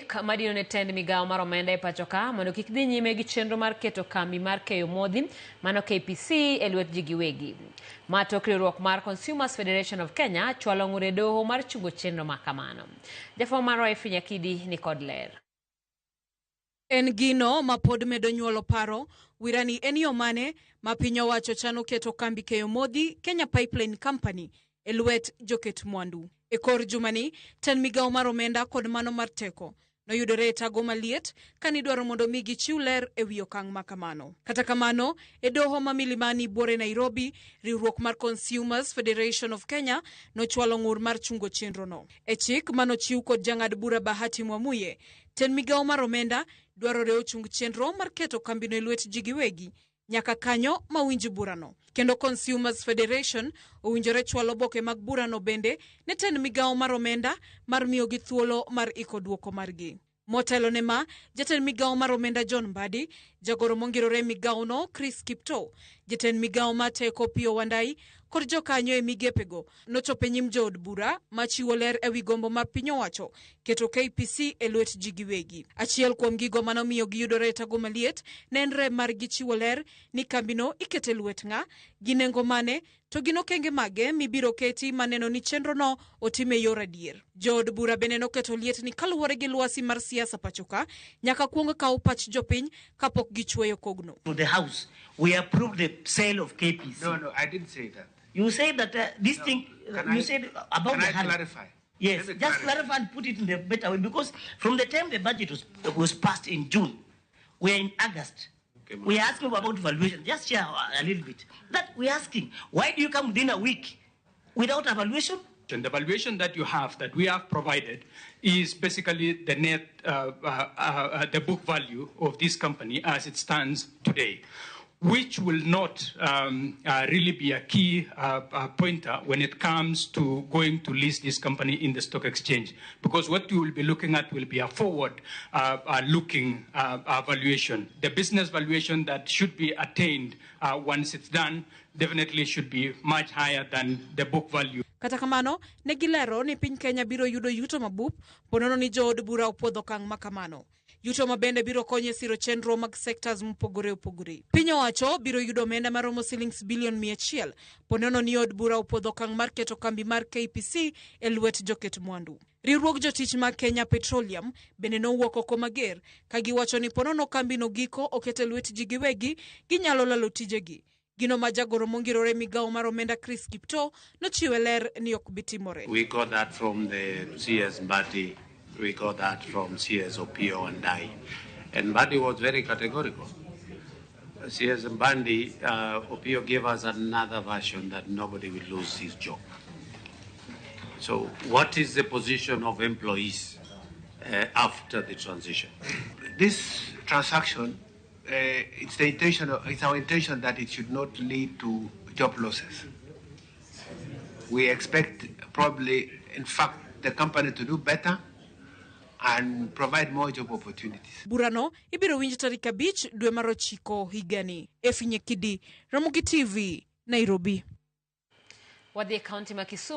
chik madino ne tend migao mar omenda e pacho ka mondo kik dhi nyime gi chenro mar keto kambi mar keyo modhi mano KPC e lwet ji giwegi. Ma tok riwruok mar Consumers Federation of Kenya chwalo ng'ure doho mar chungo chenro ma kamano. Jafwambo marwa Finyakidi ni kod ler. En gino ma pod medo nyuolo paro wirani en yo mane ma piny owacho chano keto kambi keyo modhi Kenya Pipeline Company e lwet joket mwandu. E kor jumani, ten migao mar omenda kod mano mar teko noyudore e tago maliet kanidwaro mondo mi gichiw ler e wi okang' ma kamano. Kata kamano, e doho ma Milimani buore Nairobi, riwruok mar Consumers Federation of Kenya nochwalo ng'ur mar chungo chenro no. E chik manochiw kod jang'ad bura Bahati Mwamuye, ten migao mar omenda dwarore ochung chenro mar keto kambino e lwet ji giwegi nyaka kanyo mawinj burano. Kendo Consumers Federation owinjore chwalo oboke mag burano bende ne ten migao mar omenda mar miyo gi thuolo mar iko duoko margi. Motelo ne ma, jaten migao mar omenda John Mbadi, jagoro mongirore migao no Chris Kipto, jaten migao ma teko Pio Wandai, kod jokanyo e migepego nochope nyim jood bura machiwo ler e wi gombo mar piny owacho keto KPC e lwet ji giwegi. Achiel kuom gigo manomiyo giyudore e tago maliet ne en rem mar gichiwo ler ni kambino ikete lwet ng'a, gi nengo mane, to gin okenge mage mibiro keti maneno ni chenro no otime yor adier. Jood bura bende noketo liet ni kaluwore gi lwasi mar siasa pachoka nyaka kuong kaw pach jopiny kapok gichweyo kogno. To the House, we approved the sale of KPC. No, I didn't say that. You said that this thing, you said about the Can I clarify? Yes, just clarify and put it in the better way, because from the time the budget was passed in June, we are in August. Okay, we are asking about valuation. Just share a little bit. That we are asking, why do you come within a week without evaluation? And the valuation that you have, that we have provided, is basically the net, the book value of this company as it stands today, which will not really be a key pointer when it comes to going to list this company in the stock exchange. Because what you will be looking at will be a forward-looking valuation. The business valuation that should be attained once it's done definitely should be much higher than the book value. Kata kamano, ne gilero ni piny Kenya biro yudo yuto mabup, ponono ni jood bura opodho okang' ma kamano. Yuto mabende biro konyo siro chenro mag sectors mpogore opogore. Piny owacho biro yudo omenda maromo shillings bilion 100, ponono ni od bura opodho okang' mar keto kambi mar KPC e lwet joket mwandu. Riwruok jotich mag Kenya Petroleum bende nowuok oko mager ka giwacho ni ponono kambino giko okete lwet ji giwegi ginyalo lalo tijegi. Gino ma jagoro mongirore migao mar omenda Chris Kipto nochiwe ler ni ok bitimore. We got that from the CS Mbadi. We got that from CS Opio and I. And Mbadi was very categorical. CS Mbadi, Opio gave us another version that nobody will lose his job. So what is the position of employees after the transition? This transaction, it's our intention that it should not lead to job losses. We expect probably, in fact, the company to do better and provide more job opportunities. Burano ibiro winjo tarik 5 dwe mar 9 higani. Finyakidi, Ramogi TV, Nairobi. Wadhi kaunti ma Kisumu.